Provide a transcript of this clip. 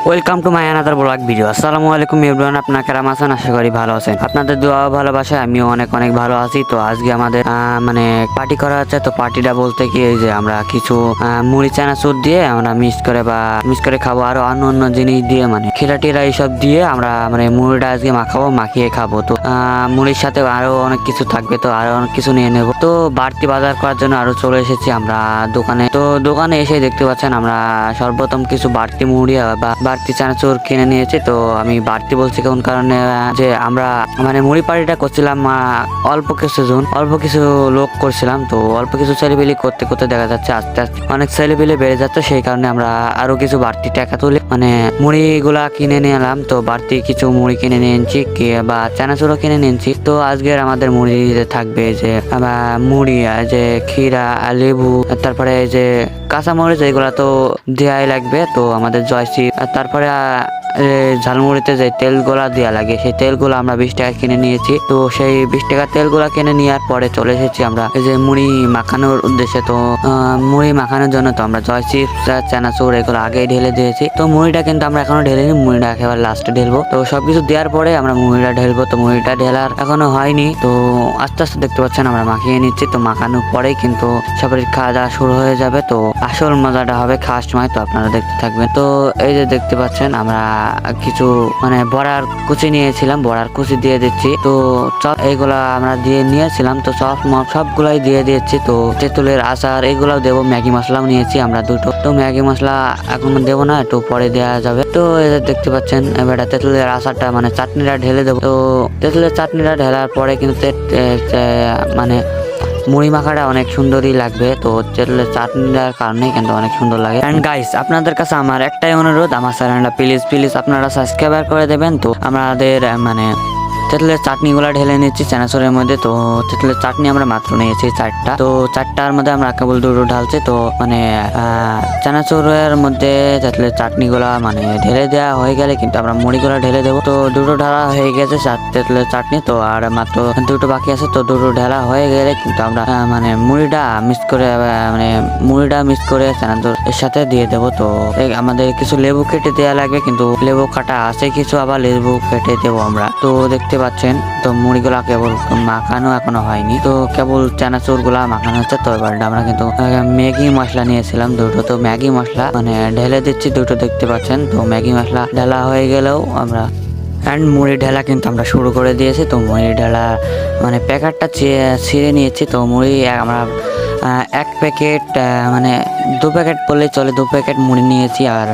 Welcome to my another blog video. আসসালামু আলাইকুম everyone, আপনারা কেমন আছেন? আশা করি ভালো আছেন। আপনাদের দোয়া ও ভালোবাসায় আমিও অনেক অনেক ভালো আছি। তো আজকে আমাদের মানে পার্টি করা হচ্ছে। তো পার্টিটা বলতে কি, এই যে আমরা কিছু মুড়ি চানাচুর দিয়ে আমরা মিক্স করে খাবো, আরো অন্য অন্য জিনিস দিয়ে মানে খিরা টিরা এইসব দিয়ে আমরা মানে মুড়িটা আজকে মাখিয়ে খাবো। তো মুড়ির সাথে আরো অনেক কিছু থাকবে, তো আরো অনেক কিছু নিয়ে নেবো। তো বাড়তি বাজার করার জন্য আরো চলে এসেছি আমরা দোকানে। তো দোকানে এসে দেখতে পাচ্ছেন আমরা সর্বপ্রথম কিছু বাড়তি মুড়ি বা বাড়তি চানাচুর কিনে নিয়েছি। তো আমি বাড়তি বলছি কোন কারণে, যে আমরা মানে মুড়ি পার্টিটা করছিলাম অল্প কিছু লোক করছিলাম। তো অল্প কিছু ছেলেপিলি করতে করতে দেখা যাচ্ছে আস্তে আস্তে অনেক ছেলেপিলি বেড়ে যাচ্ছে। সেই কারণে আমরা আরো কিছু বাড়তি টাকা তুলে মানে মুড়িগুলা কিনে নিয়ে এলাম। তো বাড়তি কিছু মুড়ি কিনে নিয়েছি বা চানাচুরও কিনে নিয়েছি। তো আজকের আমাদের মুড়ি থাকবে যে মুড়ি, যে ক্ষীরা, লেবু, তারপরে যে কাঁচামরিচ, এগুলা তো দেওয়াই লাগবে। তো আমাদের জয়শ্রী, তারপরে ঝালমুড়িতে যে তেলগুলা দেওয়া লাগে সেই তেলগুলো আমরা 20 টাকা কিনে নিয়েছি। তো সেই 20 টাকা তেলগুলা কিনে নেওয়ার পরে চলে এসেছি আমরা এই যে মুড়ি মাখানোর উদ্দেশ্যে। তো মুড়ি মাখানোর জন্য তো আমরা জয়শ্রী, চানাচুর এগুলো আগেই ঢেলে দিয়েছি। তো মুড়িটা কিন্তু আমরা এখনো ঢেলিনি, মুড়িটা একেবারে লাস্টে ঢেলবো। তো সবকিছু দেওয়ার পরে আমরা মুড়িটা ঢেলবো। তো মুড়িটা ঢেলার এখনো হয়নি। তো আস্তে আস্তে দেখতে পাচ্ছেন আমরা মাখিয়ে নিচ্ছি। তো মাখানোর পরেই কিন্তু সবারই খাওয়া দাওয়া শুরু হয়ে যাবে। তো আসল মজাটা হবে খাওয়ার সময়। তো আপনারা দেখতে থাকবেন। তো এই যে দেখতে পাচ্ছেন আমরা কিছু মানে বড়ার কুচি নিয়েছিলাম, বড়ার কুচি দিয়ে দিচ্ছি। তো এইগুলা আমরা দিয়ে নিয়েছিলাম। তো সবগুলাই দিয়ে দিচ্ছি। তো তেঁতুলের আচার এগুলাও দেবো, ম্যাগি মশলাও নিয়েছি আমরা দুটো। তো ম্যাগি মশলা এখন দেবো না, একটু পরে দেওয়া যাবে। তো এই যে দেখতে পাচ্ছেন এবার তেঁতুলের আচারটা মানে চাটনিটা ঢেলে দেবো। তো তেঁতুলের চাটনিটা ঢেলার পরে কিন্তু মানে মুড়ি মাখাটা অনেক সুন্দরই লাগবে। তো তেঁতুলের চাটনিটার কারণে কিন্তু অনেক সুন্দর লাগে। এন্ড গাইস, আপনাদের কাছে আমার একটাই অনুরোধ, আমার চ্যানেলটা প্লিজ আপনারা সাবস্ক্রাইব করে দেবেন। তো আমাদের মানে তেঁতুলের চাটনিগুলো ঢেলে নিচ্ছি চানাচুরের মধ্যে। তো তেঁতুলের চাটনি আমরা মাত্র নিয়েছি 4টা। তো 4টার মধ্যে আমরা কেবল 2টো ঢালছি। তো মানে চানাচুরের মধ্যে তেঁতুলের চাটনিগুলা মানে ঢেলে দেওয়া হয়ে গেলে কিন্তু আমরা মুড়িগুলো ঢেলে দেবো। তো 2টো ঢালা হয়ে গেছে তেঁতুলের চাটনি। তো আর মাত্র 2টো বাকি আছে। তো 2টো ঢালা হয়ে গেলে কিন্তু আমরা মানে মুড়িটা মিক্স করে চানাচুর এর সাথে দিয়ে দেবো। তো আমাদের কিছু লেবু কেটে দেওয়া লাগবে, কিন্তু লেবু কাটা আছে কিছু, আবার লেবু কেটে দেবো আমরা। তো দেখতে পাচ্ছেন তো মুড়িগুলা কেবল মাখানো এখনো হয়নি। তো কেবল চানাচুর গুলা মাখানো হচ্ছে। তো এবার আমরা কিন্তু ম্যাগি মশলা নিয়েছিলাম 2টো। তো ম্যাগি মশলা মানে ঢেলে দিচ্ছি 2টো, দেখতে পাচ্ছেন। তো ম্যাগি মশলা ঢালা হয়ে গেলেও আমরা মুড়ি ঢালা কিন্তু আমরা শুরু করে দিয়েছি। তো মুড়ি ঢালা মানে প্যাকেটটা ছিঁড়ে নিয়েছি। তো মুড়ি আমরা 1 প্যাকেট মানে 2 প্যাকেট বললেই চলে, 2 প্যাকেট মুড়ি নিয়েছি। আর